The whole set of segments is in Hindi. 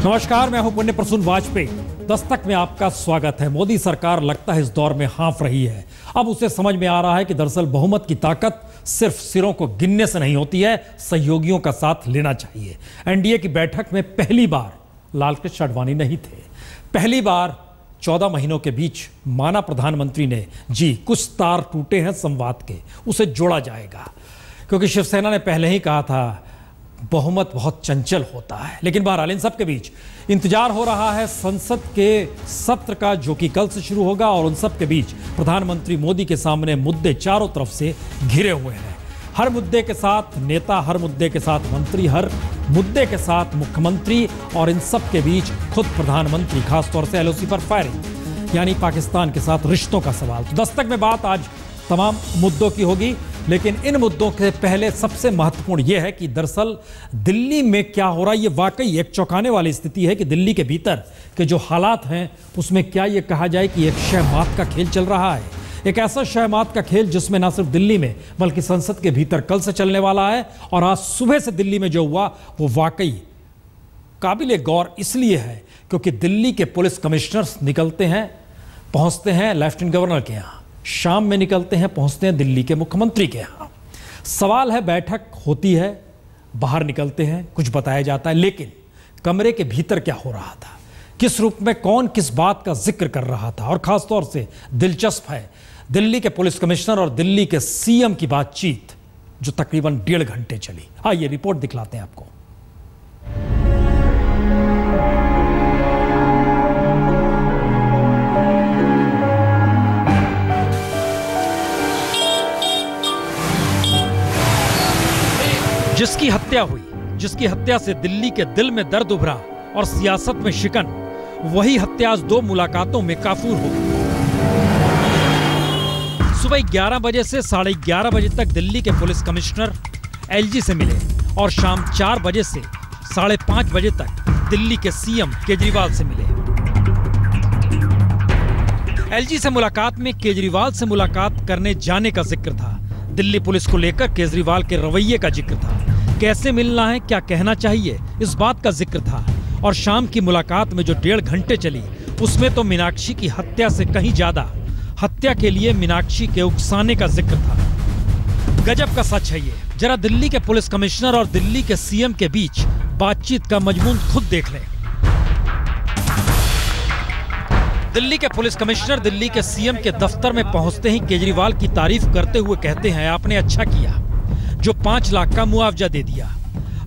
नमस्कार, मैं हूं पुण्य प्रसून वाजपेयी। दस्तक में आपका स्वागत है। मोदी सरकार लगता है इस दौर में हाँफ रही है। अब उसे समझ में आ रहा है कि दरअसल बहुमत की ताकत सिर्फ सिरों को गिनने से नहीं होती है, सहयोगियों का साथ लेना चाहिए। एनडीए की बैठक में पहली बार लालकृष्ण आडवाणी नहीं थे। पहली बार 14 महीनों के बीच माना प्रधानमंत्री ने जी कुछ तार टूटे हैं संवाद के, उसे जोड़ा जाएगा। क्योंकि शिवसेना ने पहले ही कहा था बहुमत बहुत चंचल होता है। लेकिन बहरहाल इन सब के बीच इंतजार हो रहा है संसद के सत्र का, जो कि कल से शुरू होगा। और उन सब के बीच प्रधानमंत्री मोदी के सामने मुद्दे चारों तरफ से घिरे हुए हैं। हर मुद्दे के साथ नेता, हर मुद्दे के साथ मंत्री, हर मुद्दे के साथ मुख्यमंत्री, और इन सब के बीच खुद प्रधानमंत्री, खासतौर से एलओसी पर फायरिंग, यानी पाकिस्तान के साथ रिश्तों का सवाल। तो दस्तक में बात आज तमाम मुद्दों की होगी, लेकिन इन मुद्दों के पहले सबसे महत्वपूर्ण यह है कि दरअसल दिल्ली में क्या हो रहा है। ये वाकई एक चौंकाने वाली स्थिति है कि दिल्ली के भीतर के जो हालात हैं उसमें क्या ये कहा जाए कि एक शह-मात का खेल चल रहा है। एक ऐसा शह-मात का खेल जिसमें ना सिर्फ दिल्ली में बल्कि संसद के भीतर कल से चलने वाला है। और आज सुबह से दिल्ली में जो हुआ वो वाकई काबिले गौर इसलिए है क्योंकि दिल्ली के पुलिस कमिश्नर्स निकलते हैं, पहुंचते हैं लेफ्टिनेंट गवर्नर के यहाँ, शाम में निकलते हैं, पहुंचते हैं दिल्ली के मुख्यमंत्री के यहाँ। सवाल है, बैठक होती है, बाहर निकलते हैं, कुछ बताया जाता है, लेकिन कमरे के भीतर क्या हो रहा था, किस रूप में कौन किस बात का जिक्र कर रहा था। और खासतौर से दिलचस्प है दिल्ली के पुलिस कमिश्नर और दिल्ली के सीएम की बातचीत जो तकरीबन 1.5 घंटे चली। आइए रिपोर्ट दिखलाते हैं आपको। जिसकी हत्या हुई, जिसकी हत्या से दिल्ली के दिल में दर्द उभरा और सियासत में शिकन, वही हत्या आज 2 मुलाकातों में काफूर हो गई। सुबह 11 बजे से 11:30 बजे तक दिल्ली के पुलिस कमिश्नर एलजी से मिले और शाम 4 बजे से 5:30 बजे तक दिल्ली के सीएम केजरीवाल से मिले। एलजी से मुलाकात में केजरीवाल से मुलाकात करने जाने का जिक्र था। दिल्ली पुलिस को लेकर केजरीवाल के रवैये का जिक्र था। कैसे मिलना है, क्या कहना चाहिए, इस बात का जिक्र था। और शाम की मुलाकात में जो 1.5 घंटे चली उसमें तो मीनाक्षी की हत्या से कहीं ज्यादा हत्या के लिए मीनाक्षी के उकसाने का जिक्र था। गजब का सच है ये। जरा दिल्ली के पुलिस कमिश्नर और दिल्ली के सीएम के बीच बातचीत का मजमून खुद देख लें। दिल्ली के पुलिस कमिश्नर दिल्ली के सीएम के दफ्तर में पहुंचते ही केजरीवाल की तारीफ करते हुए कहते हैं, आपने अच्छा किया जो 5 लाख का मुआवजा दे दिया।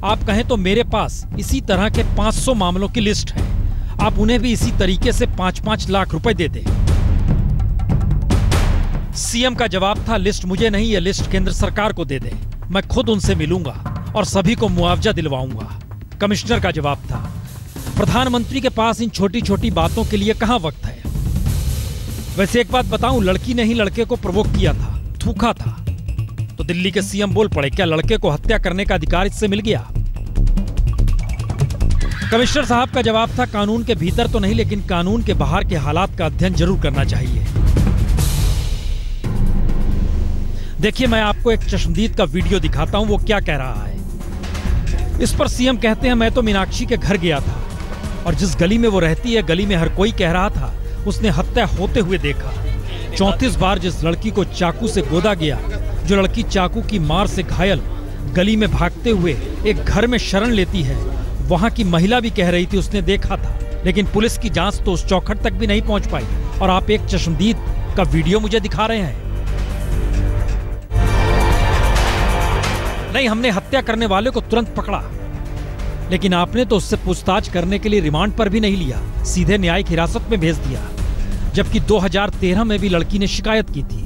आप कहें तो मेरे पास इसी तरह के 500 मामलों की लिस्ट है, आप उन्हें भी इसी तरीके से 5-5 लाख रुपए दे दें। सीएम का जवाब था, लिस्ट मुझे नहीं, ये लिस्ट केंद्र सरकार को दे दें, मैं खुद उनसे मिलूंगा और सभी को मुआवजा दिलवाऊंगा। कमिश्नर का जवाब था, प्रधानमंत्री के पास इन छोटी छोटी बातों के लिए कहां वक्त है। वैसे एक बात बताऊं, लड़की ने ही लड़के को प्रवोक किया था, थूका था। तो दिल्ली के सीएम बोल पड़े, क्या लड़के को हत्या करने का अधिकार इससे मिल गया। कमिश्नर साहब का जवाब था, कानून के भीतर तो नहीं लेकिन कानून के बाहर के हालात का अध्ययन जरूर करना चाहिए। देखिए, मैं आपको एक चश्मदीद का वीडियो दिखाता हूं, वो क्या कह रहा है। इस पर सीएम कहते हैं, मैं तो मीनाक्षी के घर गया था और जिस गली में वो रहती है, गली में हर कोई कह रहा था उसने हत्या होते हुए देखा। 34 बार जिस लड़की को चाकू से गोदा गया, जो लड़की चाकू की मार से घायल गली में भागते हुए एक घर में शरण लेती है, वहां की महिला भी कह रही थी उसने देखा था। लेकिन पुलिस की जांच तो उस चौखट तक भी नहीं पहुंच पाई और आप एक चश्मदीद का वीडियो मुझे दिखा रहे हैं। नहीं, हमने हत्या करने वाले को तुरंत पकड़ा, लेकिन आपने तो उससे पूछताछ करने के लिए रिमांड पर भी नहीं लिया, सीधे न्यायिक हिरासत में भेज दिया। जबकि 2013 में भी लड़की ने शिकायत की थी।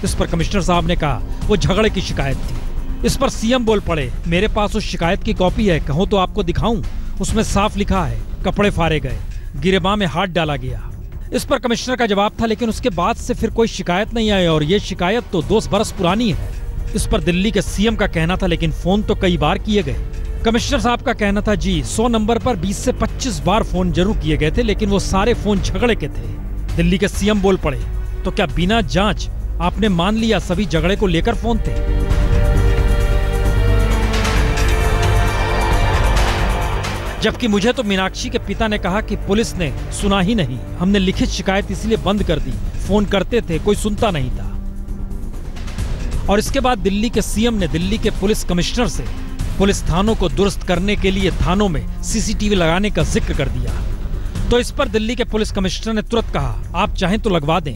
इस पर कमिश्नर साहब ने कहा वो झगड़े की शिकायत थी। इस पर सीएम बोल पड़े, मेरे पास उस शिकायत की कॉपी है, कहूं तो आपको दिखाऊं। उसमें साफ लिखा है, कपड़े फाड़े गए, गिरेबां में हाथ डाला गया। इस पर कमिश्नर का जवाब था, लेकिन उसके बाद से फिर कोई शिकायत नहीं आई और ये शिकायत तो 2 बरस पुरानी है। इस पर दिल्ली के सीएम का कहना था, लेकिन फोन तो कई बार किए गए। कमिश्नर साहब का कहना था, जी 100 नंबर पर 20 से 25 बार फोन जरूर किए गए थे, लेकिन वो सारे फोन झगड़े के थे। दिल्ली के सीएम बोल पड़े, तो क्या बिना जांच आपने मान लिया सभी झगड़े को लेकर फोन थे। जबकि मुझे तो मीनाक्षी के पिता ने कहा कि पुलिस ने सुना ही नहीं, हमने लिखित शिकायत इसलिए बंद कर दी, फोन करते थे कोई सुनता नहीं था। और इसके बाद दिल्ली के सीएम ने दिल्ली के पुलिस कमिश्नर से पुलिस थानों को दुरुस्त करने के लिए थानों में सीसीटीवी लगाने का जिक्र कर दिया। तो इस पर दिल्ली के पुलिस कमिश्नर ने तुरंत कहा, आप चाहें तो लगवा दें,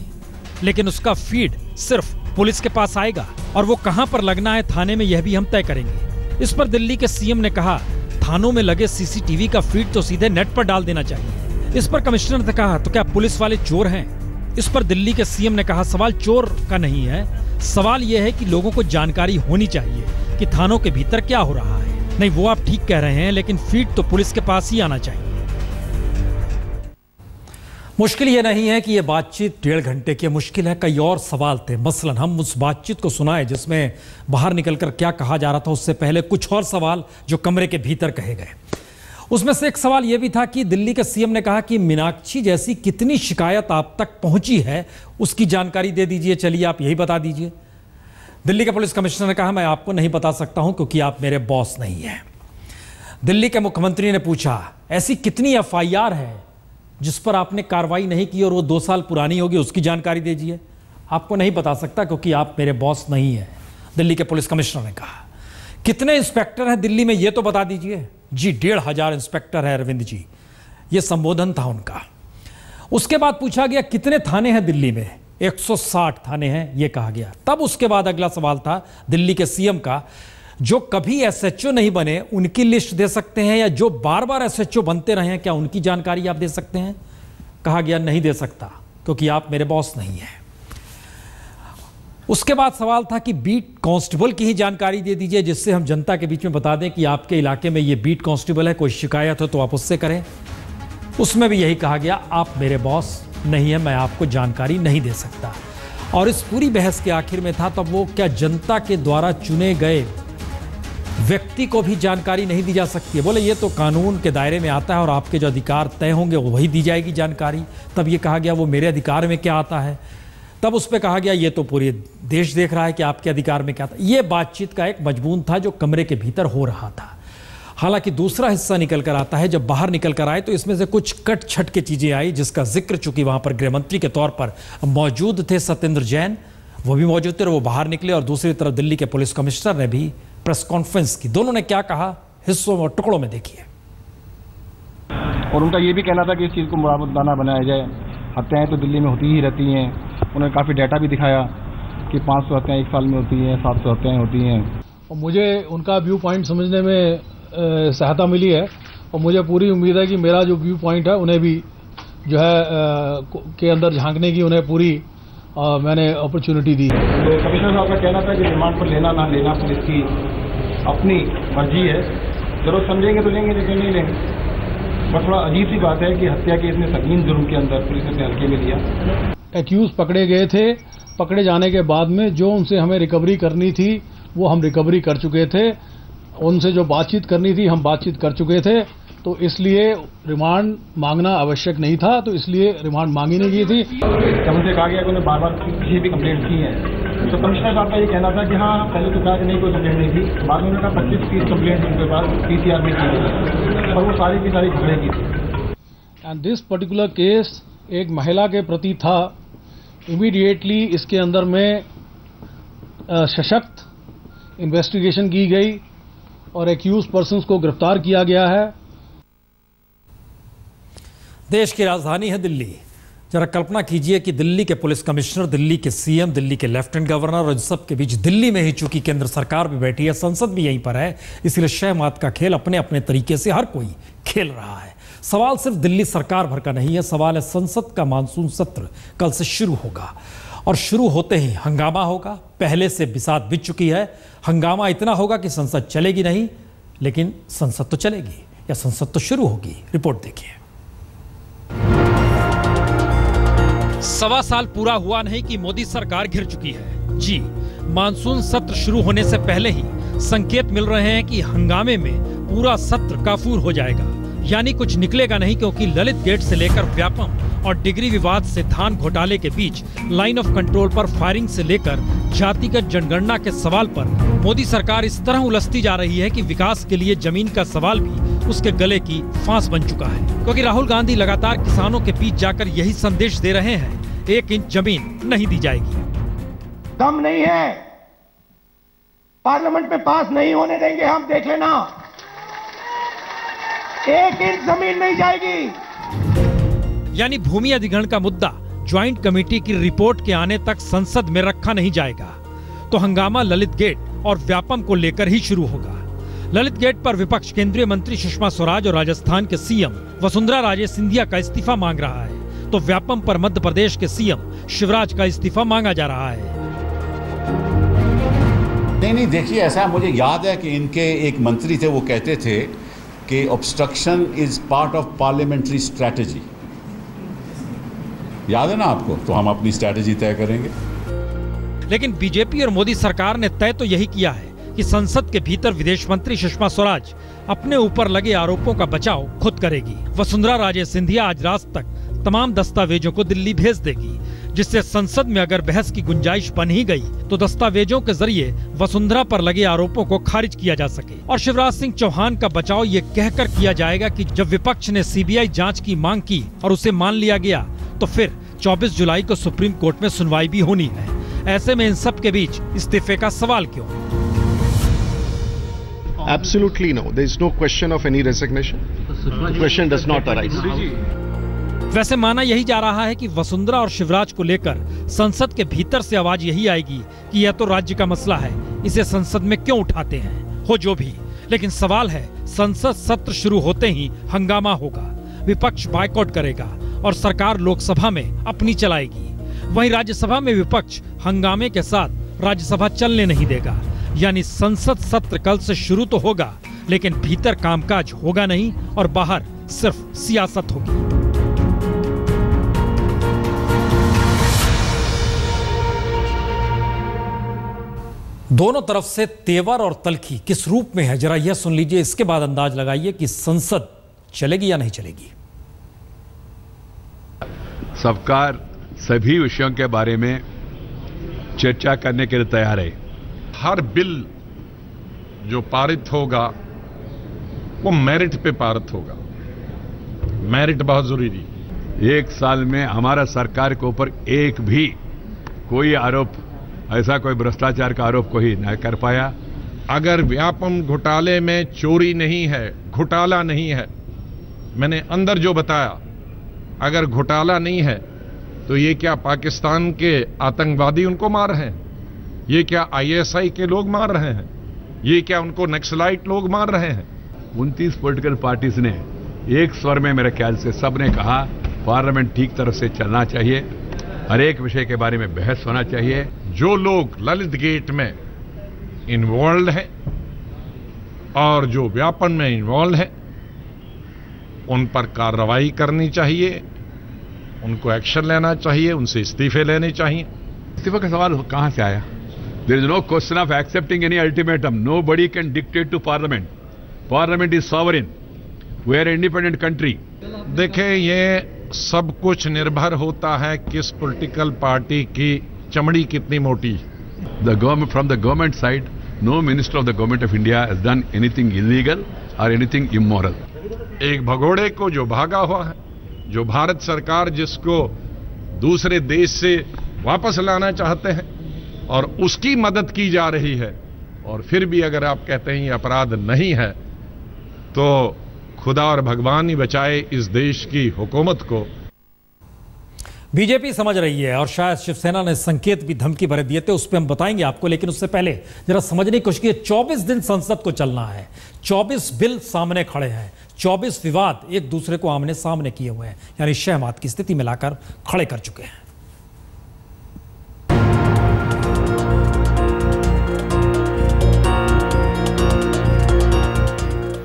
लेकिन उसका फीड सिर्फ पुलिस के पास आएगा और वो कहां पर लगना है थाने में, यह भी हम तय करेंगे। इस पर दिल्ली के सीएम ने कहा, थानों में लगे सीसीटीवी का फीड तो सीधे नेट पर डाल देना चाहिए। इस पर कमिश्नर ने कहा, तो क्या पुलिस वाले चोर हैं? इस पर दिल्ली के सीएम ने कहा, सवाल चोर का नहीं है, सवाल यह है कि लोगों को जानकारी होनी चाहिए कि थानों के भीतर क्या हो रहा है। नहीं, वो आप ठीक कह रहे हैं, लेकिन फीड तो पुलिस के पास ही आना चाहिए। मुश्किल ये नहीं है कि ये बातचीत 1.5 घंटे की, मुश्किल है कई और सवाल थे। मसलन हम उस बातचीत को सुनाए जिसमें बाहर निकलकर क्या कहा जा रहा था, उससे पहले कुछ और सवाल जो कमरे के भीतर कहे गए। उसमें से एक सवाल यह भी था कि दिल्ली के सीएम ने कहा कि मीनाक्षी जैसी कितनी शिकायत आप तक पहुंची है, उसकी जानकारी दे दीजिए, चलिए आप यही बता दीजिए। दिल्ली के पुलिस कमिश्नर ने कहा, मैं आपको नहीं बता सकता हूं क्योंकि आप मेरे बॉस नहीं हैं। दिल्ली के मुख्यमंत्री ने पूछा, ऐसी कितनी एफआईआर है जिस पर आपने कार्रवाई नहीं की और वो 2 साल पुरानी होगी, उसकी जानकारी दीजिए। आपको नहीं बता सकता क्योंकि आप मेरे बॉस नहीं हैं, दिल्ली के पुलिस कमिश्नर ने कहा। कितने इंस्पेक्टर हैं दिल्ली में, ये तो बता दीजिए। जी 1,500 इंस्पेक्टर है अरविंद जी, ये संबोधन था उनका। उसके बाद पूछा गया कितने थाने हैं दिल्ली में, 160 थाने हैं, ये कहा गया। तब उसके बाद अगला सवाल था दिल्ली के सीएम का, जो कभी एसएचओ नहीं बने उनकी लिस्ट दे सकते हैं, या जो बार बार एसएचओ बनते रहे हैं क्या उनकी जानकारी आप दे सकते हैं? कहा गया नहीं दे सकता क्योंकि आप मेरे बॉस नहीं हैं। उसके बाद सवाल था कि बीट कांस्टेबल की ही जानकारी दे दीजिए जिससे हम जनता के बीच में बता दें कि आपके इलाके में ये बीट कांस्टेबल है, कोई शिकायत हो तो आप उससे करें। उसमें भी यही कहा गया, आप मेरे बॉस नहीं है, मैं आपको जानकारी नहीं दे सकता। और इस पूरी बहस के आखिर में था तब वो, क्या जनता के द्वारा चुने गए व्यक्ति को भी जानकारी नहीं दी जा सकती है? बोले ये तो कानून के दायरे में आता है और आपके जो अधिकार तय होंगे वही दी जाएगी जानकारी। तब ये कहा गया वो मेरे अधिकार में क्या आता है? तब उस पर कहा गया ये तो पूरे देश देख रहा है कि आपके अधिकार में क्या था। ये बातचीत का एक मजमून था जो कमरे के भीतर हो रहा था। हालांकि दूसरा हिस्सा निकल कर आता है, जब बाहर निकल कर आए तो इसमें से कुछ कट छट के चीजें आई जिसका जिक्र, चूंकि वहां पर गृहमंत्री के तौर पर मौजूद थे सत्येंद्र जैन, वो भी मौजूद थे और वो बाहर निकले। और दूसरी तरफ दिल्ली के पुलिस कमिश्नर ने भी प्रेस कॉन्फ्रेंस की। दोनों ने क्या कहा, हिस्सों और टुकड़ों में देखिए। और उनका ये भी कहना था कि इस चीज़ को मुराददाना बनाया जाए। हत्याएं तो दिल्ली में होती ही रहती हैं। उन्होंने काफ़ी डाटा भी दिखाया कि 500 हत्याएं 1 साल में होती हैं, 700 हत्याएं होती हैं। और मुझे उनका व्यू पॉइंट समझने में सहायता मिली है और मुझे पूरी उम्मीद है कि मेरा जो व्यू पॉइंट है उन्हें भी जो है के अंदर झांकने की उन्हें पूरी मैंने अपॉर्चुनिटी दी। तो कमिश्नर साहब का कहना था कि रिमांड पर लेना ना लेना पुलिस की अपनी मर्जी है, जरूर समझेंगे तो लेंगे, लेकिन नहीं लेंगे। बस थोड़ा अजीब सी बात है कि हत्या के इतने संगीन जुर्म के अंदर पुलिस ने हल्के में लिया। एक्यूज पकड़े गए थे, पकड़े जाने के बाद में जो उनसे हमें रिकवरी करनी थी वो हम रिकवरी कर चुके थे, उनसे जो बातचीत करनी थी हम बातचीत कर चुके थे, तो इसलिए रिमांड मांगना आवश्यक नहीं था, तो इसलिए रिमांड मांगी नहीं गई थी। जब उनसे कहा गया कि उन्होंने बार बार किसी भी कंप्लेंट की है, तो कमिश्नर साहब का ये कहना था कि हाँ पहले तो कहा कि नहीं कोई कंप्लेंट नहीं थी, बाद में उन्होंने कहा 25-30 कंप्लेंट उनके पास पीसीआर में की गई और वो सारी की सारी झगड़े की थी। एंड दिस पर्टिकुलर केस एक महिला के प्रति था। इमीडिएटली इसके अंदर में सशक्त इन्वेस्टिगेशन की गई और एक्यूज पर्सन्स को गिरफ्तार किया गया है। देश की राजधानी है दिल्ली। जरा कल्पना कीजिए कि दिल्ली के पुलिस कमिश्नर, दिल्ली के सीएम, दिल्ली के लेफ्टिनेंट गवर्नर और सब के बीच दिल्ली में ही, चूंकि केंद्र सरकार भी बैठी है, संसद भी यहीं पर है, इसलिए शह मात का खेल अपने अपने तरीके से हर कोई खेल रहा है। सवाल सिर्फ दिल्ली सरकार भर का नहीं है, सवाल है संसद का मानसून सत्र कल से शुरू होगा और शुरू होते ही हंगामा होगा। पहले से बिसात बिछ चुकी है। हंगामा इतना होगा कि संसद चलेगी नहीं, लेकिन संसद तो चलेगी या संसद तो शुरू होगी। रिपोर्ट देखिए। 1.25 साल पूरा हुआ नहीं कि मोदी सरकार घिर चुकी है। जी, मानसून सत्र शुरू होने से पहले ही संकेत मिल रहे हैं कि हंगामे में पूरा सत्र काफूर हो जाएगा, यानी कुछ निकलेगा नहीं, क्योंकि ललित गेट से लेकर व्यापम और डिग्री विवाद से धान घोटाले के बीच लाइन ऑफ कंट्रोल पर फायरिंग से लेकर जातिगत जनगणना के सवाल पर मोदी सरकार इस तरह उलझती जा रही है कि विकास के लिए जमीन का सवाल भी उसके गले की फांस बन चुका है, क्योंकि राहुल गांधी लगातार किसानों के बीच जाकर यही संदेश दे रहे हैं, 1 इंच जमीन नहीं दी जाएगी। दम नहीं है, पार्लियामेंट में पास नहीं होने देंगे हम, देख लेना, 1 इंच जमीन नहीं जाएगी। यानी भूमि अधिग्रहण का मुद्दा ज्वाइंट कमेटी की रिपोर्ट के आने तक संसद में रखा नहीं जाएगा, तो हंगामा ललित गेट और व्यापम को लेकर ही शुरू होगा। ललित गेट पर विपक्ष केंद्रीय मंत्री सुषमा स्वराज और राजस्थान के सीएम वसुंधरा राजे सिंधिया का इस्तीफा मांग रहा है, तो व्यापम पर मध्य प्रदेश के सीएम शिवराज का इस्तीफा मांगा जा रहा है। नहीं, देखिए, ऐसा मुझे याद है कि इनके एक मंत्री थे, वो कहते थे कि obstruction is part of parliamentary strategy. याद है ना आपको? तो हम अपनी स्ट्रैटेजी तय करेंगे। लेकिन बीजेपी और मोदी सरकार ने तय तो यही किया है कि संसद के भीतर विदेश मंत्री सुषमा स्वराज अपने ऊपर लगे आरोपों का बचाव खुद करेगी। वसुंधरा राजे सिंधिया आज रात तक तमाम दस्तावेजों को दिल्ली भेज देगी, जिससे संसद में अगर बहस की गुंजाइश बन ही गई तो दस्तावेजों के जरिए वसुंधरा पर लगे आरोपों को खारिज किया जा सके। और शिवराज सिंह चौहान का बचाव ये कहकर किया जाएगा कि जब विपक्ष ने सीबीआई जांच की मांग की और उसे मान लिया गया, तो फिर 24 जुलाई को सुप्रीम कोर्ट में सुनवाई भी होनी है। ऐसे में इन सब के बीच इस्तीफे का सवाल क्यों? Absolutely no. There is no question of any resignation. Question does not arise. वैसे माना यही जा रहा है कि वसुंधरा और शिवराज को लेकर संसद के भीतर से आवाज यही आएगी कि यह तो राज्य का मसला है, इसे संसद में क्यों उठाते हैं। हो जो भी, लेकिन सवाल है, संसद सत्र शुरू होते ही हंगामा होगा, विपक्ष बायकॉट करेगा और सरकार लोकसभा में अपनी चलाएगी। वहीं राज्यसभा में विपक्ष हंगामे के साथ राज्यसभा चलने नहीं देगा। यानी संसद सत्र कल से शुरू तो होगा, लेकिन भीतर कामकाज होगा नहीं और बाहर सिर्फ सियासत होगी। दोनों तरफ से तेवर और तलखी किस रूप में है, जरा यह सुन लीजिए, इसके बाद अंदाज लगाइए कि संसद चलेगी या नहीं चलेगी। सरकार सभी विषयों के बारे में चर्चा करने के लिए तैयार है। हर बिल जो पारित होगा वो मेरिट पे पारित होगा। मेरिट बहुत जरूरी। 1 साल में हमारा सरकार के ऊपर एक भी कोई आरोप, ऐसा कोई भ्रष्टाचार का आरोप कोई न कर पाया। अगर व्यापम घोटाले में चोरी नहीं है, घोटाला नहीं है, मैंने अंदर जो बताया, अगर घोटाला नहीं है तो ये क्या पाकिस्तान के आतंकवादी उनको मार रहे हैं? ये क्या आईएसआई के लोग मार रहे हैं? ये क्या उनको नक्सलाइट लोग मार रहे हैं? 29 पॉलिटिकल पार्टीज ने एक स्वर में, मेरे ख्याल से सबने कहा पार्लियामेंट ठीक तरह से चलना चाहिए, हर एक विषय के बारे में बहस होना चाहिए। जो लोग ललित गेट में इन्वॉल्व हैं और जो व्यापम में इन्वॉल्व हैं, उन पर कार्रवाई करनी चाहिए, उनको एक्शन लेना चाहिए, उनसे इस्तीफे लेने चाहिए। इस्तीफे का सवाल कहां से आया? There is no question of accepting any ultimatum. Nobody can dictate to Parliament. Parliament is sovereign. We are an independent country. देखें, ये सब कुछ निर्भर होता है किस पॉलिटिकल पार्टी की चमड़ी कितनी मोटी। The government, from the government side, no minister of the government of India has done anything illegal or anything immoral. एक भगोड़े को जो भागा हुआ है, जो भारत सरकार जिसको दूसरे देश से वापस लाना चाहते हैं और उसकी मदद की जा रही है, और फिर भी अगर आप कहते हैं ये अपराध नहीं है, तो खुदा और भगवान ही बचाए इस देश की हुकूमत को। बीजेपी समझ रही है और शायद शिवसेना ने संकेत भी धमकी भरे दिए थे, उस पर हम बताएंगे आपको, लेकिन उससे पहले जरा समझने की कोशिश कीजिए। 24 दिन संसद को चलना है, 24 बिल सामने खड़े हैं, 24 विवाद एक दूसरे को आमने सामने किए हुए हैं, यानी शहमात की स्थिति में लाकर खड़े कर चुके हैं।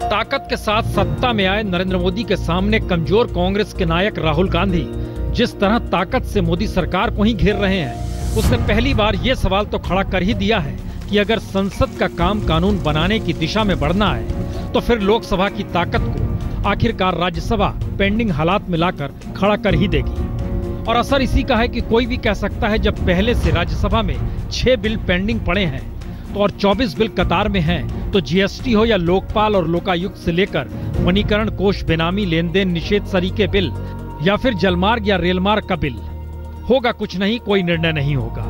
ताकत के साथ सत्ता में आए नरेंद्र मोदी के सामने कमजोर कांग्रेस के नायक राहुल गांधी जिस तरह ताकत से मोदी सरकार को ही घेर रहे हैं, उसने पहली बार ये सवाल तो खड़ा कर ही दिया है कि अगर संसद का काम कानून बनाने की दिशा में बढ़ना है तो फिर लोकसभा की ताकत को आखिरकार राज्यसभा पेंडिंग हालात में लाकर खड़ा कर ही देगी। और असर इसी का है कि कोई भी कह सकता है जब पहले से राज्यसभा में 6 बिल पेंडिंग पड़े हैं तो और 24 बिल कतार में हैं, तो जीएसटी हो या लोकपाल और लोकायुक्त से लेकर वनीकरण कोष, बेनामी लेन देन निषेध सरीके बिल या फिर जलमार्ग या रेलमार्ग का बिल, होगा कुछ नहीं, कोई निर्णय नहीं होगा।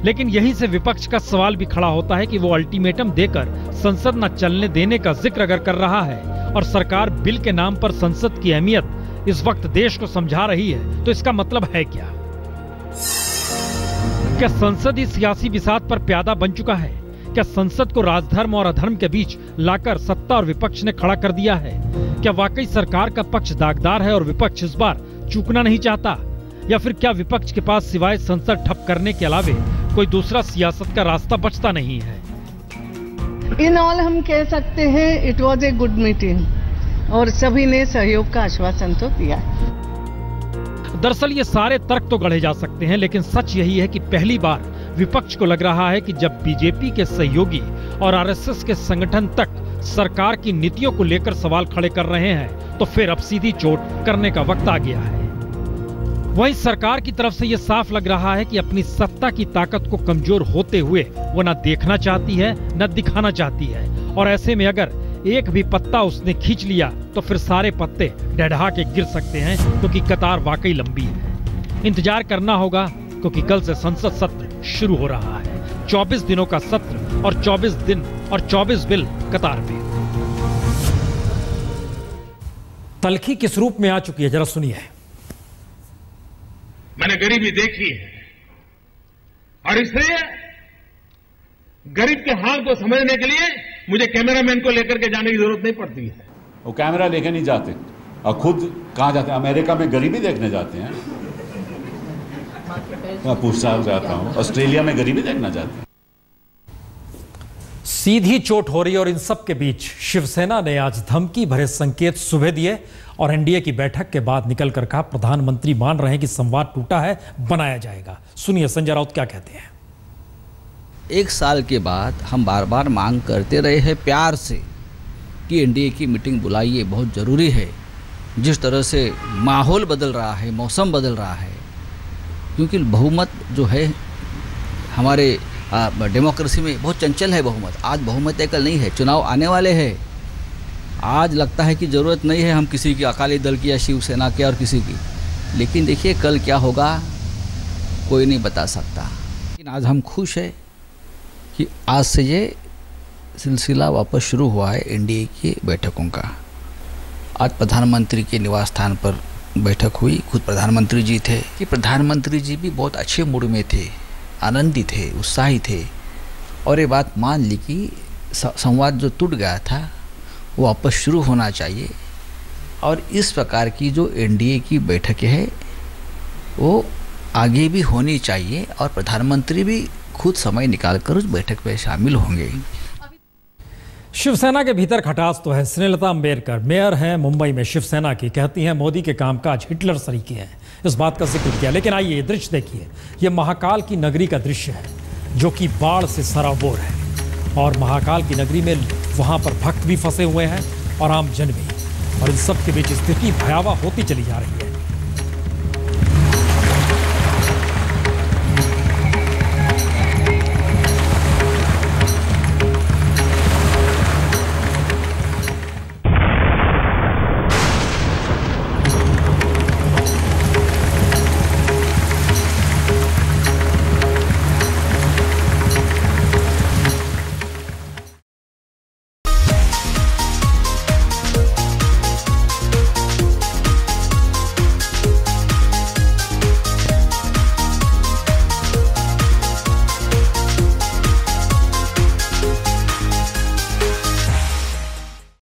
लेकिन यहीं से विपक्ष का सवाल भी खड़ा होता है कि वो अल्टीमेटम देकर संसद न चलने देने का जिक्र अगर कर रहा है और सरकार बिल के नाम पर संसद की अहमियत इस वक्त देश को समझा रही है, तो इसका मतलब है क्या? क्या संसद इस सियासी बिसात पर प्यादा बन चुका है? क्या संसद को राजधर्म और अधर्म के बीच लाकर सत्ता और विपक्ष ने खड़ा कर दिया है? क्या वाकई सरकार का पक्ष दागदार है और विपक्ष इस बार चूकना नहीं चाहता? या फिर क्या विपक्ष के पास सिवाय संसद ठप करने के अलावे कोई दूसरा सियासत का रास्ता बचता नहीं है? इन ऑल हम कह सकते हैं it was a good meeting और सभी ने सहयोग का आश्वासन तो दिया। दरअसल ये सारे तर्क तो गढ़े जा सकते हैं, लेकिन सच यही है कि पहली बार विपक्ष को लग रहा है कि जब बीजेपी के सहयोगी और आरएसएस के संगठन तक सरकार की नीतियों को लेकर सवाल खड़े कर रहे हैं, तो फिर अब सीधी चोट करने का वक्त आ गया है। वहीं सरकार की तरफ से यह साफ लग रहा है कि अपनी सत्ता की ताकत को कमजोर होते हुए वो न देखना चाहती है न दिखाना चाहती है, और ऐसे में अगर एक भी पत्ता उसने खींच लिया तो फिर सारे पत्ते डढ़ा के गिर सकते हैं, क्योंकि कतार वाकई लंबी है। इंतजार करना होगा, क्योंकि कल से संसद सत्र शुरू हो रहा है। 24 दिनों का सत्र और 24 दिन और 24 बिल कतार में। तलखी किस रूप में आ चुकी है, जरा सुनिए। मैंने गरीबी देखी है और इसलिए गरीब के हाल को समझने के लिए मुझे कैमरामैन को लेकर के जाने की जरूरत नहीं पड़ती है। वो कैमरा लेके नहीं जाते और खुद कहाँ जाते हैं? अमेरिका में गरीबी देखने जाते हैं। मैं पूछना चाहता हूँ, ऑस्ट्रेलिया में गरीबी देखना चाहते हैं। सीधी चोट हो रही है और इन सब के बीच शिवसेना ने आज धमकी भरे संकेत सुबह दिए और एनडीए की बैठक के बाद निकलकर कहा प्रधानमंत्री मान रहे हैं कि संवाद टूटा है, बनाया जाएगा। सुनिए संजय राउत क्या कहते हैं। 1 साल के बाद हम बार बार मांग करते रहे हैं प्यार से कि एनडीए की मीटिंग बुलाइए, बहुत ज़रूरी है। जिस तरह से माहौल बदल रहा है, मौसम बदल रहा है, क्योंकि बहुमत जो है हमारे डेमोक्रेसी में बहुत चंचल है बहुमत। आज बहुमत एकल नहीं है, चुनाव आने वाले हैं। आज लगता है कि ज़रूरत नहीं है हम किसी की, अकाली दल की या शिवसेना के और किसी की, लेकिन देखिए कल क्या होगा कोई नहीं बता सकता। लेकिन आज हम खुश हैं कि आज से ये सिलसिला वापस शुरू हुआ है एनडीए की बैठकों का। आज प्रधानमंत्री के निवास स्थान पर बैठक हुई, खुद प्रधानमंत्री जी थे। कि प्रधानमंत्री जी भी बहुत अच्छे मूड में थे, आनंदित थे, उत्साही थे, और ये बात मान ली कि संवाद जो टूट गया था वो वापस शुरू होना चाहिए। और इस प्रकार की जो एनडीए की बैठकें हैं वो आगे भी होनी चाहिए और प्रधानमंत्री भी खुद समय निकालकर उस बैठक में शामिल होंगे। शिवसेना के भीतर खटास तो है। स्नेहलता अंबेडकर मेयर हैं मुंबई में शिवसेना की, कहती हैं मोदी के कामकाज हिटलर सरीके हैं। इस बात का जिक्र किया। लेकिन आइए ये दृश्य देखिए। ये महाकाल की नगरी का दृश्य है जो कि बाढ़ से सराबोर है, और महाकाल की नगरी में वहां पर भक्त भी फंसे हुए हैं और आम जन भी, और इन सब के बीच स्थिति भयावह होती चली जा रही है।